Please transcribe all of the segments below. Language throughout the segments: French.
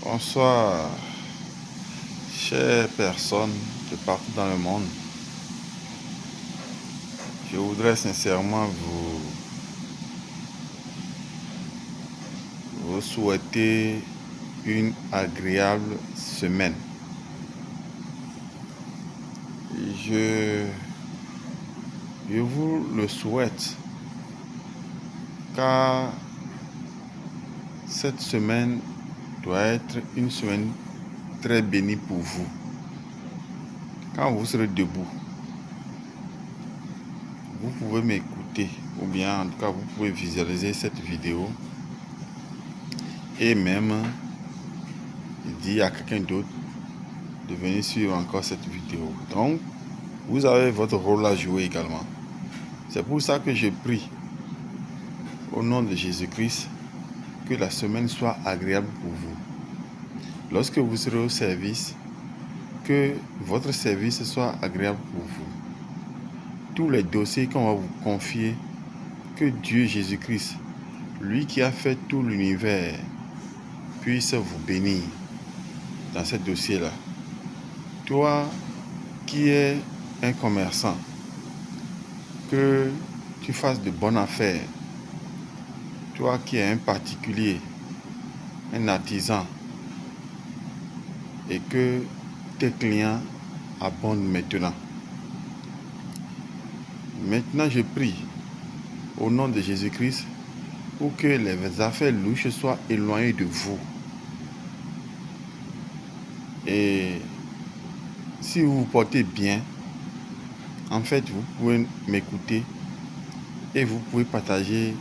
Bonsoir, chères personnes de partout dans le monde. Je voudrais sincèrement vous souhaiter une agréable semaine. Je vous le souhaite car cette semaine doit être une semaine très bénie pour vous. Quand vous serez debout, vous pouvez m'écouter ou bien en tout cas vous pouvez visualiser cette vidéo et même dire à quelqu'un d'autre de venir suivre encore cette vidéo. Donc, vous avez votre rôle à jouer également. C'est pour ça que je prie au nom de Jésus-Christ que la semaine soit agréable pour vous. Lorsque vous serez au service, que votre service soit agréable pour vous. Tous les dossiers qu'on va vous confier, que Dieu Jésus-Christ, lui qui a fait tout l'univers, puisse vous bénir dans ces dossiers-là. Toi qui es un commerçant, que tu fasses de bonnes affaires. Toi qui es un particulier, un artisan, et que tes clients abondent maintenant. Maintenant, je prie au nom de Jésus-Christ pour que les affaires louches soient éloignées de vous. Et si vous vous portez bien, en fait, vous pouvez m'écouter et vous pouvez partager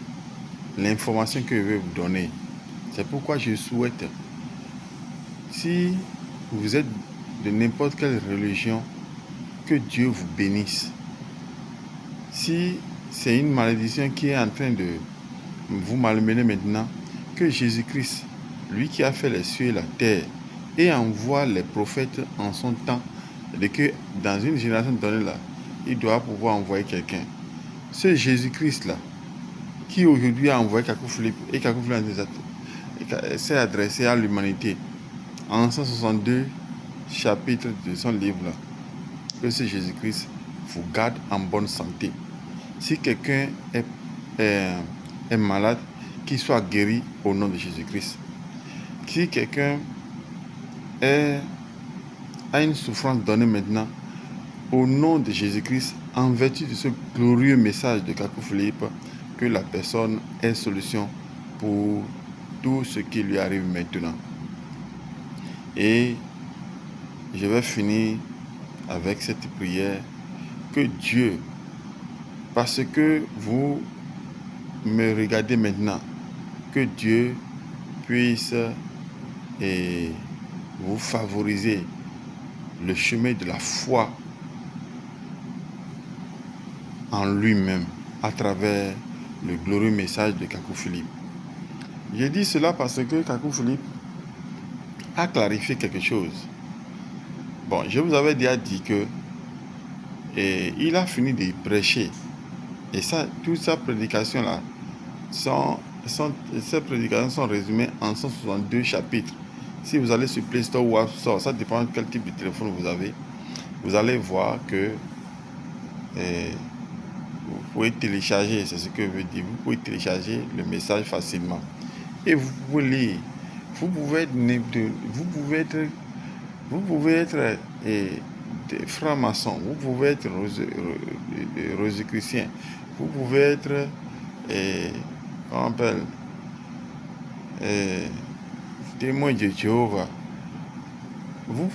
l'information que je vais vous donner. C'est pourquoi je souhaite, si vous êtes de n'importe quelle religion, que Dieu vous bénisse. Si c'est une malédiction qui est en train de vous malmener maintenant, que Jésus-Christ, lui qui a fait les cieux et la terre, et envoie les prophètes en son temps, et que dans une génération donnée là, il doit pouvoir envoyer quelqu'un. Ce Jésus-Christ là, qui aujourd'hui a envoyé Kakou Philippe, et Kakou Philippe s'est adressé à l'humanité en 162 chapitres de son livre là, que ce Jésus-Christ vous garde en bonne santé. Si quelqu'un est malade, qu'il soit guéri au nom de Jésus-Christ. Si quelqu'un a une souffrance donnée maintenant, au nom de Jésus-Christ, en vertu de ce glorieux message de Kakou Philippe, que la personne ait solution pour tout ce qui lui arrive maintenant. Et je vais finir avec cette prière. Que Dieu, parce que vous me regardez maintenant, que Dieu puisse vous favoriser le chemin de la foi en lui-même à travers le glorieux message de Kakou Philippe. Je dis cela parce que Kakou Philippe a clarifié quelque chose. Bon, je vous avais déjà dit que il a fini de prêcher. Et ça, toute sa prédication là, ces prédications sont résumées en 162 chapitres. Si vous allez sur Play Store ou App Store, ça dépend de quel type de téléphone vous avez, vous allez voir que vous pouvez télécharger, c'est ce que je veux dire, vous pouvez télécharger le message facilement. Et vous pouvez lire, vous pouvez être des francs-maçons, vous pouvez être rosicruciens, vous pouvez être, comment on appelle, témoin de Jéhovah, vous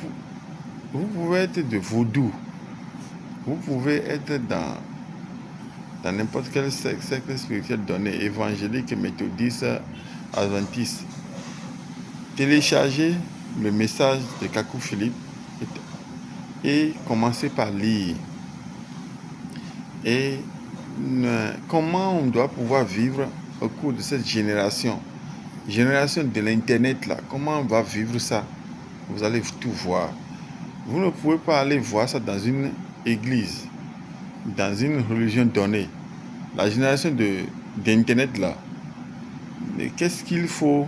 pouvez être de vaudou, vous pouvez être dans n'importe quel secte spirituel donné, évangélique, méthodiste, adventiste. Téléchargez le message de Kakou Philippe et commencez par lire. Et comment on doit pouvoir vivre au cours de cette génération de l'internet là, comment on va vivre ça? Vous allez tout voir. Vous ne pouvez pas aller voir ça dans une église, dans une religion donnée. La génération d'internet là, qu'est-ce qu'il faut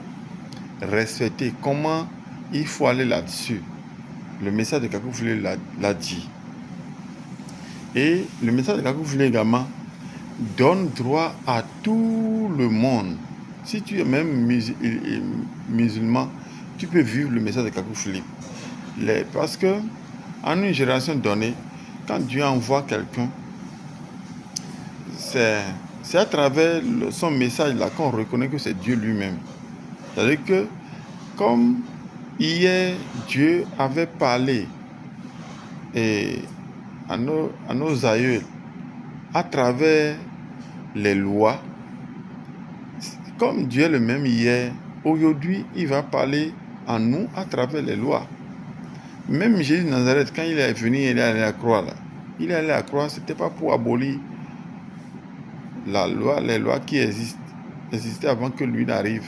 respecter? Comment il faut aller là-dessus. Le message de Kakou Foulé l'a dit. Et le message de Kakou Foulé également donne droit à tout le monde. Si tu es même musulman, tu peux vivre le message de Kakou Foulé. Parce que, en une génération donnée, quand Dieu envoie quelqu'un, c'est à travers son message là qu'on reconnaît que c'est Dieu lui-même. C'est-à-dire que, comme hier, Dieu avait parlé à nos aïeux à travers les lois, comme Dieu est le même hier, aujourd'hui, il va parler à nous à travers les lois. Même Jésus de Nazareth, quand il est venu, il est allé à la croix. Là. Il est allé à la croix, ce n'était pas pour abolir la loi, les lois qui existaient avant que lui n'arrive.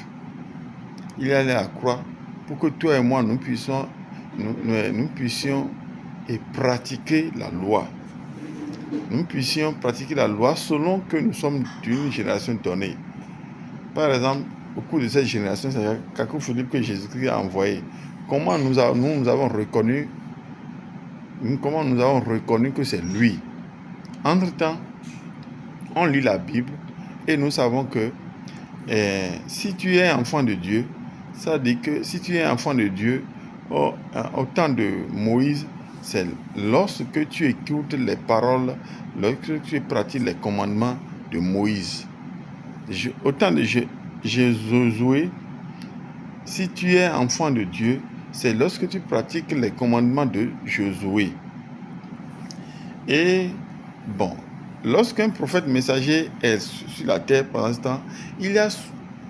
Il est allé à la croix pour que toi et moi, nous puissions et pratiquer la loi. Nous puissions pratiquer la loi selon que nous sommes d'une génération donnée. Par exemple, au cours de cette génération, c'est Kakou Philippe que Jésus-Christ a envoyé. Comment nous avons reconnu que c'est lui. Entre-temps, on lit la Bible et nous savons que si tu es enfant de Dieu, ça dit que si tu es enfant de Dieu, au temps de Moïse, c'est lorsque tu écoutes les paroles, lorsque tu pratiques les commandements de Moïse. Au temps de Josué, si tu es enfant de Dieu, c'est lorsque tu pratiques les commandements de Josué. Et bon, lorsqu'un prophète messager est sur la terre pendant ce temps, il y a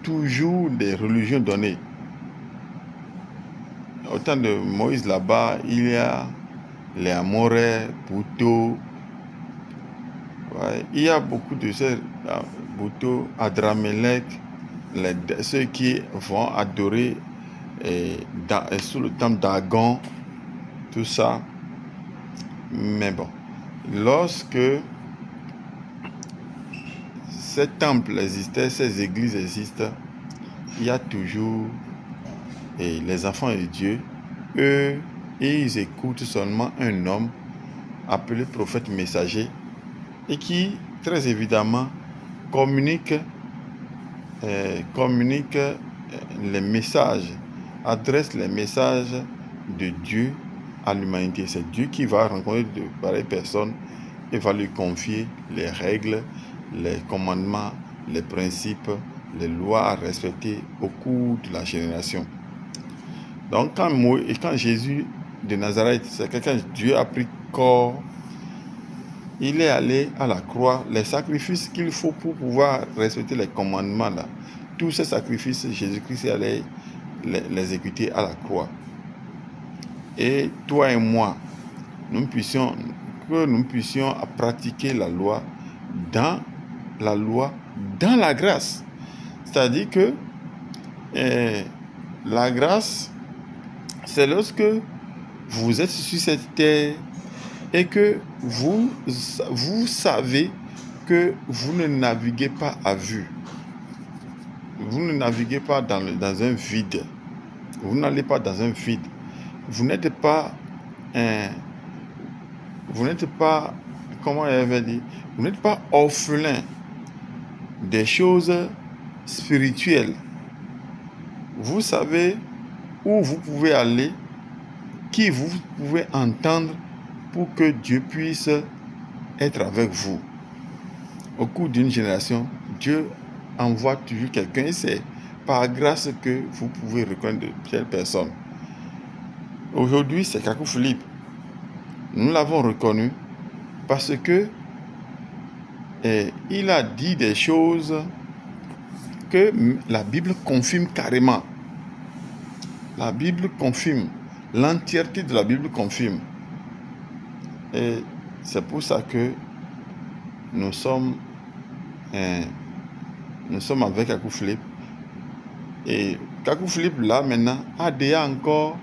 toujours des religions données. Au temps de Moïse là-bas, il y a les Amorais, Bouto. Ouais, il y a beaucoup de ces Bouto, Adramelech, ceux qui vont adorer sous le temple d'Agon, tout ça. Mais bon, lorsque ces temples existaient, ces églises existent, il y a toujours les enfants de Dieu, eux, ils écoutent seulement un homme appelé prophète messager et qui, très évidemment, communique les messages, adresse les messages de Dieu à l'humanité. C'est Dieu qui va rencontrer de pareilles personnes et va lui confier les règles, les commandements, les principes, les lois à respecter au cours de la génération. Donc quand Jésus de Nazareth, c'est quelqu'un, Dieu a pris corps, il est allé à la croix, les sacrifices qu'il faut pour pouvoir respecter les commandements là, tous ces sacrifices, Jésus-Christ est allé les exécuter à la croix. Et toi et moi, nous puissions pratiquer la loi dans la grâce. C'est-à-dire que la grâce, c'est lorsque vous êtes sur cette terre et que vous savez que vous ne naviguez pas à vue. Vous ne naviguez pas dans un vide. Vous n'allez pas dans un vide. Vous n'êtes pas, comment elle avait dit, vous n'êtes pas orphelin des choses spirituelles. Vous savez où vous pouvez aller, qui vous pouvez entendre pour que Dieu puisse être avec vous. Au cours d'une génération, Dieu envoie toujours quelqu'un et c'est par grâce que vous pouvez reconnaître de telles personnes. Aujourd'hui, c'est Kakou Philippe. Nous l'avons reconnu parce que il a dit des choses que la Bible confirme carrément. La Bible confirme. L'entièreté de la Bible confirme. Et c'est pour ça que nous sommes avec Kakou Philippe. Et Kakou Philippe, là, maintenant, a déjà encore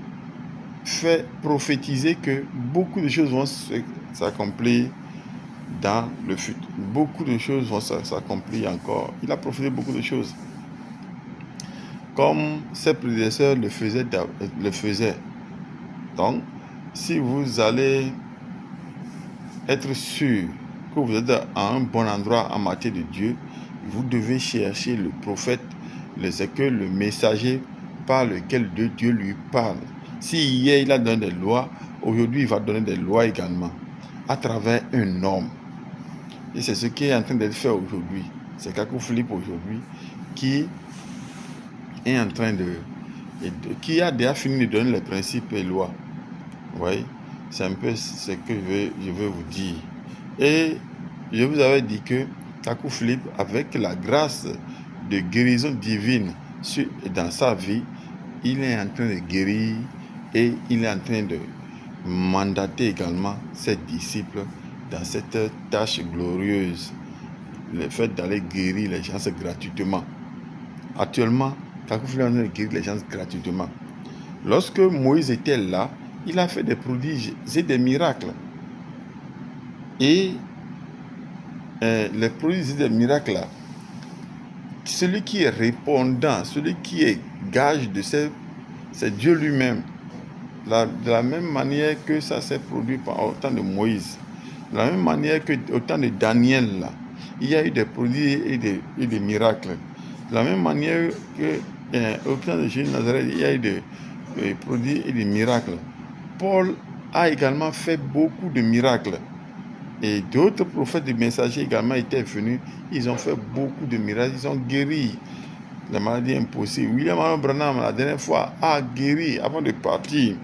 fait prophétiser que beaucoup de choses vont s'accomplir dans le futur. Beaucoup de choses vont s'accomplir encore. Il a prophétisé beaucoup de choses. comme ses prédécesseurs le faisaient. Donc, si vous allez être sûr que vous êtes à un bon endroit en matière de Dieu, vous devez chercher le prophète, le messager par lequel Dieu lui parle. Si hier il a donné des lois, aujourd'hui il va donner des lois également, à travers un homme. Et c'est ce qui est en train d'être fait aujourd'hui. C'est Kakou Philippe aujourd'hui qui est en train qui a déjà fini de donner les principes et lois. Vous voyez, c'est un peu ce que je veux vous dire. Et je vous avais dit que Kakou Philippe, avec la grâce de guérison divine dans sa vie, il est en train de guérir et il est en train de mandater également ses disciples dans cette tâche glorieuse, le fait d'aller guérir les gens gratuitement. Actuellement, Kakou Philippe est en train de guérir les gens gratuitement. Lorsque Moïse était là, il a fait des prodiges et des miracles. Et les prodiges et des miracles là, celui qui est répondant, celui qui est gage de c'est Dieu lui-même. De la même manière que ça s'est produit au temps de Moïse, de la même manière que au temps de Daniel, là, il y a eu des prodiges et des miracles. De la même manière que au temps de Jésus de Nazareth, il y a eu des prodiges et des miracles. Paul a également fait beaucoup de miracles. Et d'autres prophètes et messagers également étaient venus. Ils ont fait beaucoup de miracles. Ils ont guéri la maladie impossible. William Allen Branham, la dernière fois, a guéri avant de partir.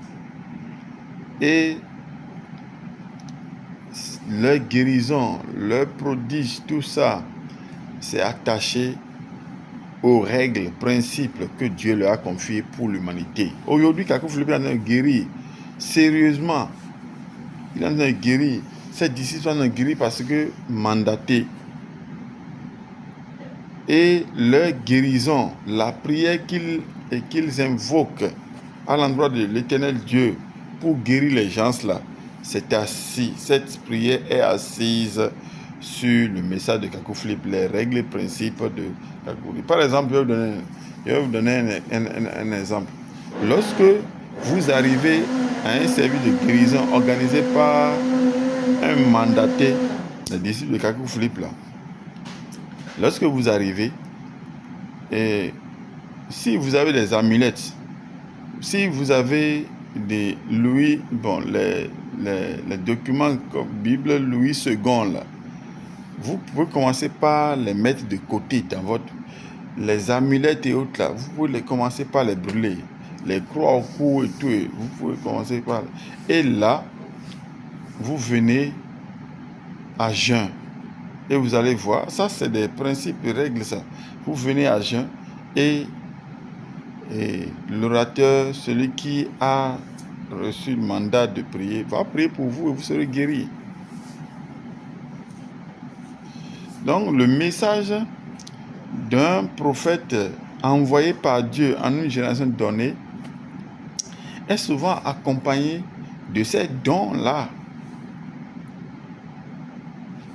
Et leur guérison, leur prodige, tout ça, c'est attaché aux règles, principes que Dieu leur a confiés pour l'humanité. Aujourd'hui, Kakou Philippe est en train de guérir. Sérieusement, il est en train de guérir. Ces disciples sont en train de guérir parce que mandatés. Et leur guérison, la prière qu'ils invoquent à l'endroit de l'éternel Dieu pour guérir les gens là, c'est assis. Cette prière est assise sur le message de Kakou Philippe, les règles et principes de Kakou Philippe. Par exemple, je vais vous donner un exemple. Lorsque vous arrivez à un service de guérison organisé par un mandaté, les disciples de Kakou Philippe là, lorsque vous arrivez, et si vous avez des amulettes, si vous avez des Louis, bon, les documents comme Bible Louis II, là, vous pouvez commencer par les mettre de côté dans votre... Les amulettes et autres, là, vous pouvez commencer par les brûler. Les croix au cou et tout, vous pouvez commencer par... Et là, vous venez à jeun. Et vous allez voir, ça c'est des principes et règles, ça. Vous venez à jeun et l'orateur, celui qui a reçu le mandat de prier, va prier pour vous et vous serez guéri. Donc le message d'un prophète envoyé par Dieu en une génération donnée est souvent accompagné de ces dons-là.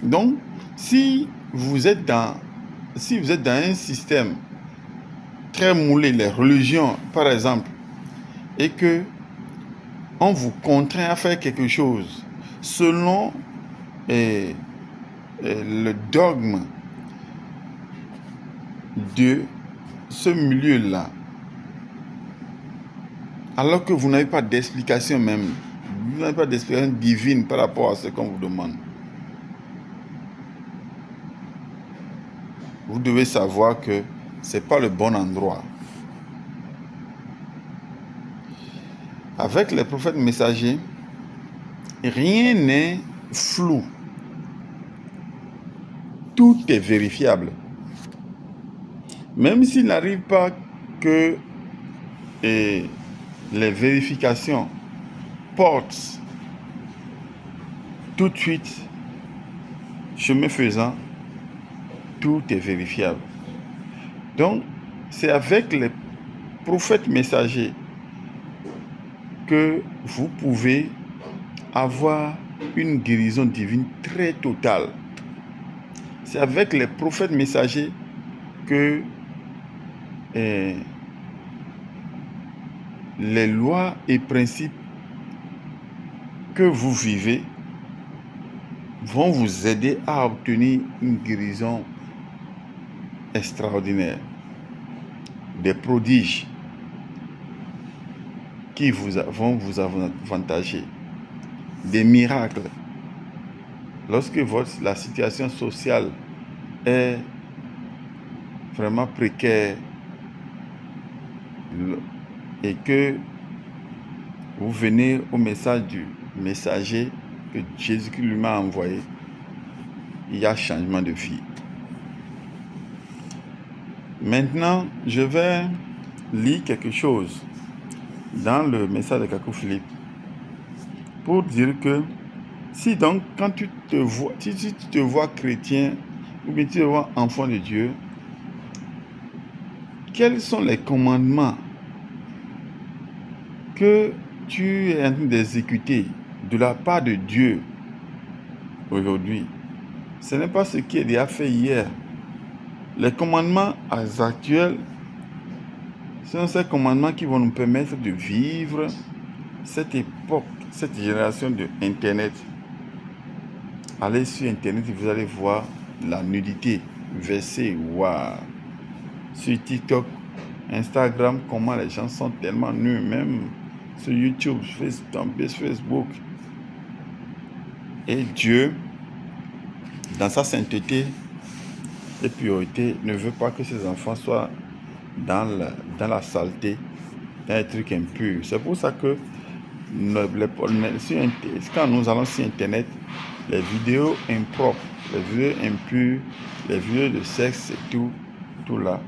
Donc, si vous êtes dans un système très moulé, les religions par exemple, et que on vous contraint à faire quelque chose selon le dogme de ce milieu-là, alors que vous n'avez pas d'explication même, vous n'avez pas d'explication divine par rapport à ce qu'on vous demande. Vous devez savoir que ce n'est pas le bon endroit. Avec les prophètes messagers, rien n'est flou. Tout est vérifiable. Même s'il n'arrive pas que les vérifications portent tout de suite, chemin faisant, tout est vérifiable. Donc, c'est avec les prophètes messagers que vous pouvez avoir une guérison divine très totale. C'est avec les prophètes messagers que les lois et principes que vous vivez vont vous aider à obtenir une guérison extraordinaire, des prodiges qui vont vous avantager, des miracles. Lorsque la situation sociale est vraiment précaire et que vous venez au message du messager que Jésus-Christ lui m'a envoyé, il y a changement de vie. Maintenant, je vais lire quelque chose dans le message de Kakou Philippe pour dire que si donc quand tu te vois chrétien ou bien tu te vois enfant de Dieu, quels sont les commandements que tu es en train d'exécuter de la part de Dieu aujourd'hui? Ce n'est pas ce qui est déjà fait hier. Les commandements actuels sont ces commandements qui vont nous permettre de vivre cette époque, cette génération de Internet. Allez sur Internet et vous allez voir la nudité versée. Waouh! Sur TikTok, Instagram, comment les gens sont tellement nus, même sur YouTube, Facebook. Et Dieu, dans sa sainteté et pureté, ne veut pas que ses enfants soient dans la saleté, dans les trucs impurs. C'est pour ça que quand nous allons sur Internet, les vidéos impropres, les vidéos impures, les vidéos de sexe et tout là,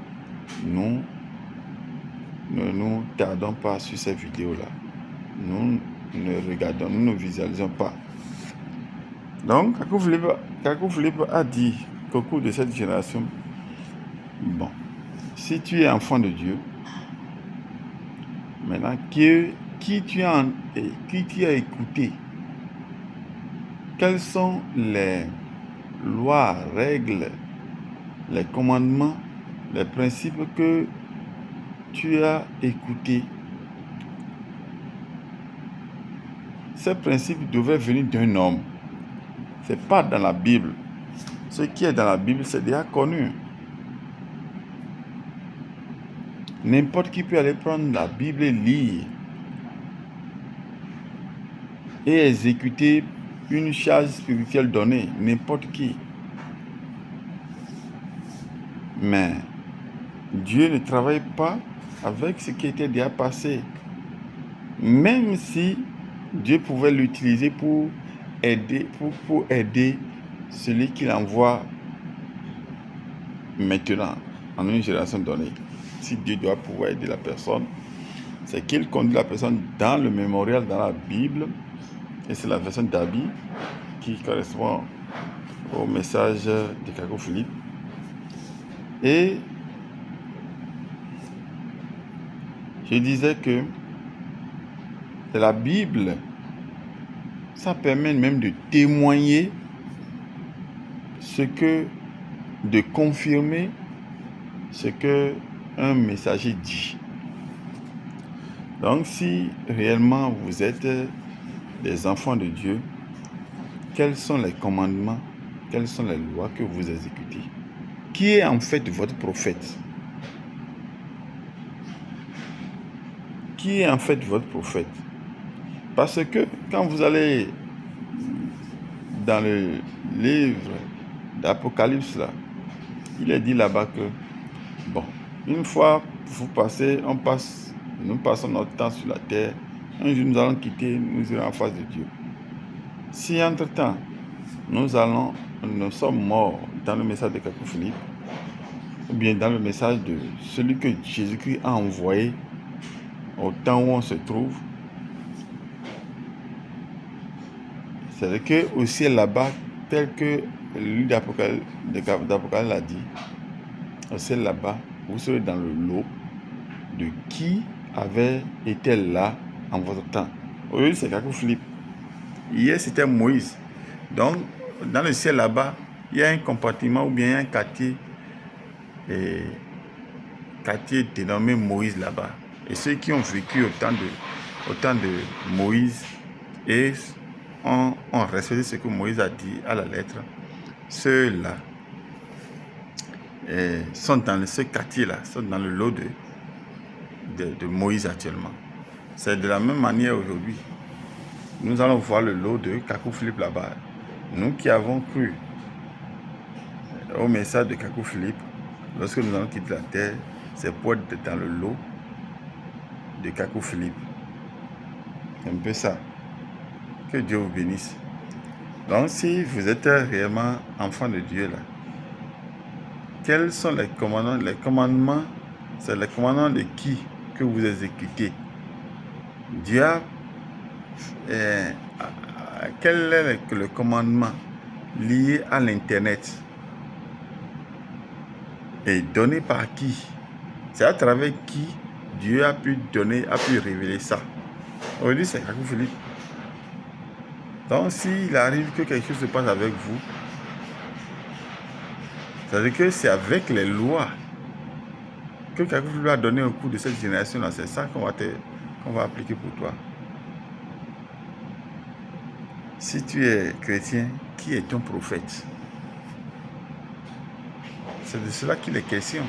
nous ne nous tardons pas sur ces vidéos-là. Nous ne regardons, nous ne visualisons pas. Donc, Kakou Philippe a dit qu'au cours de cette génération, bon, si tu es enfant de Dieu, maintenant, qui tu as écouté, quelles sont les lois, règles, les commandements, les principes que tu as écoutés? Ces principes devaient venir d'un homme. Ce n'est pas dans la Bible. Ce qui est dans la Bible, c'est déjà connu. N'importe qui peut aller prendre la Bible et lire et exécuter une charge spirituelle donnée. N'importe qui. Mais Dieu ne travaille pas avec ce qui était déjà passé. Même si Dieu pouvait l'utiliser pour aider celui qu'il envoie maintenant, en une génération donnée. Si Dieu doit pouvoir aider la personne, c'est qu'il conduit la personne dans le mémorial, dans la Bible, et c'est la version d'Abi qui correspond au message de Kakou Philippe. Et je disais que la Bible, ça permet même de témoigner de confirmer ce que un messager dit. Donc, si réellement vous êtes des enfants de Dieu, quels sont les commandements, quelles sont les lois que vous exécutez? Qui est en fait votre prophète? Qui est en fait votre prophète? Parce que quand vous allez dans le livre d'Apocalypse, là, il est dit là-bas que, bon, une fois nous passons notre temps sur la terre, un jour nous allons quitter, nous irons en face de Dieu. Si entre-temps, nous sommes morts dans le message de Kakou Philippe, ou bien dans le message de celui que Jésus-Christ a envoyé au temps où on se trouve, c'est que au ciel là-bas, tel que le livre d'Apocalypse l'a dit, au ciel là-bas, vous serez dans le lot de qui avait été là en votre temps. Aujourd'hui, c'est Kakou Philippe. Hier, c'était Moïse. Donc, dans le ciel là-bas, il y a un compartiment ou bien un quartier dénommé Moïse là-bas. Et ceux qui ont vécu au temps de Moïse et ont respecté ce que Moïse a dit à la lettre, ceux-là sont dans ce quartier-là, sont dans le lot de Moïse actuellement. C'est de la même manière aujourd'hui. Nous allons voir le lot de Kakou Philippe là-bas. Nous qui avons cru au message de Kakou Philippe, lorsque nous allons quitter la terre, c'est pour être dans le lot de Kakou Philippe. C'est un peu ça. Que Dieu vous bénisse. Donc, si vous êtes réellement enfant de Dieu, là, quels sont les commandements? Les commandements, c'est les commandements de qui que vous exécutez? Dieu a... quel est le commandement lié à l'Internet? Et donné par qui? C'est à travers qui Dieu a pu donner, a pu révéler ça. Aujourd'hui, c'est Kakou Philippe. Donc, s'il arrive que quelque chose se passe avec vous, c'est-à-dire que c'est avec les lois que Kakou Philippe a donné au cours de cette génération-là. C'est ça qu'on va appliquer pour toi. Si tu es chrétien, qui est ton prophète? C'est de cela qu'il est question.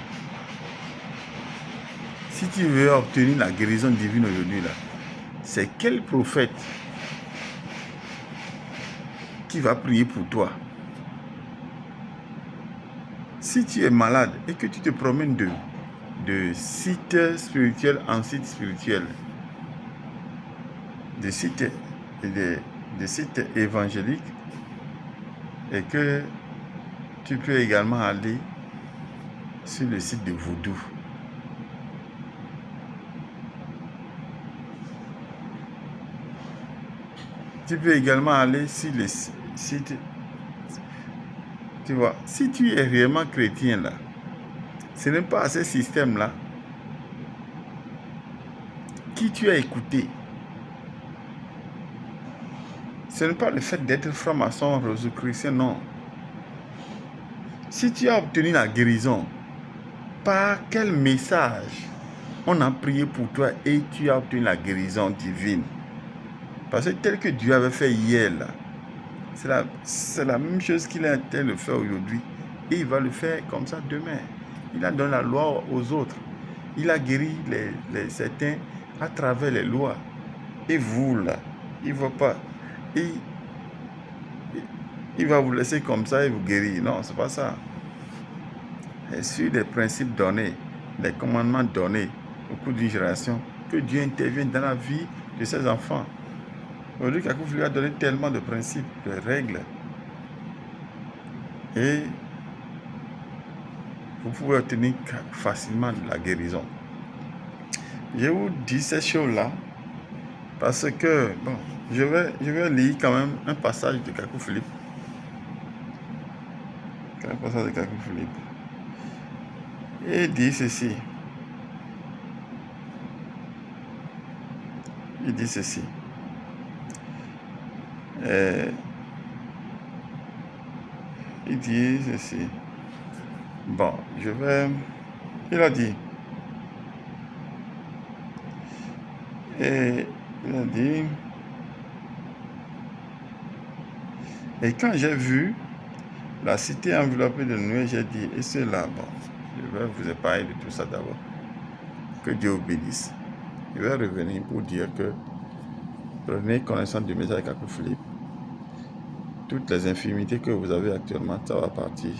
Si tu veux obtenir la guérison divine aujourd'hui, là, c'est quel prophète qui va prier pour toi? Si tu es malade et que tu te promènes de site spirituel en site spirituel, de site évangélique, et que tu peux également aller sur le site de Vaudou. Tu peux également aller sur le site. Tu vois, si tu es réellement chrétien là, ce n'est pas à ce système-là qui tu as écouté. Ce n'est pas le fait d'être franc-maçon, rosicrucien, non. Si tu as obtenu la guérison, par quel message on a prié pour toi et tu as obtenu la guérison divine? Parce que tel que Dieu avait fait hier, là, c'est la même chose qu'il est en train de faire aujourd'hui. Et il va le faire comme ça demain. Il a donné la loi aux autres. Il a guéri certains à travers les lois. Et vous, là, il ne va pas. Il va vous laisser comme ça et vous guérir. Non, ce n'est pas ça. Et sur des principes donnés, des commandements donnés au cours d'une génération, que Dieu intervienne dans la vie de ses enfants. Aujourd'hui, Kakou lui a donné tellement de principes, de règles. Et vous pouvez obtenir facilement la guérison. Je vous dis ces choses-là parce que, bon, je vais lire quand même un passage de Kakou Philippe. Un passage de Kakou Philippe. Et il dit ceci. Il dit ceci. Il dit ceci. Bon, il a dit. Et il a dit. Et quand j'ai vu la cité enveloppée de nuée, j'ai dit, et c'est là, bon, je vais vous épargner de tout ça d'abord. Que Dieu vous bénisse. Je vais revenir pour dire que prenez connaissance du message de Kakou Philippe. Toutes les infirmités que vous avez actuellement, ça va partir.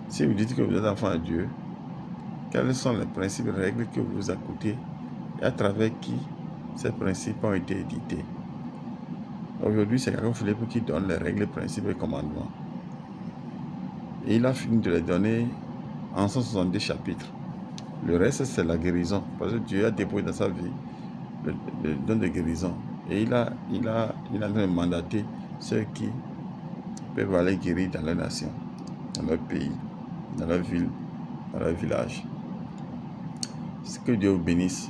Si vous dites que vous êtes enfant de Dieu, quels sont les principes et règles que vous écoutez et à travers qui ces principes ont été édités? Aujourd'hui, c'est Kakou Philippe qui donne les règles, principes et commandements. Et il a fini de les donner en 162 chapitres. Le reste, c'est la guérison. Parce que Dieu a déposé dans sa vie le don de guérison. Et il a mandaté ceux qui peuvent aller guérir dans leur nation, dans leur pays, dans leur ville, dans leur village. Que Dieu vous bénisse.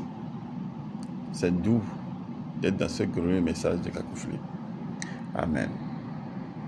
C'est doux d'être dans ce glorieux message de Kakou Philippe. Amen.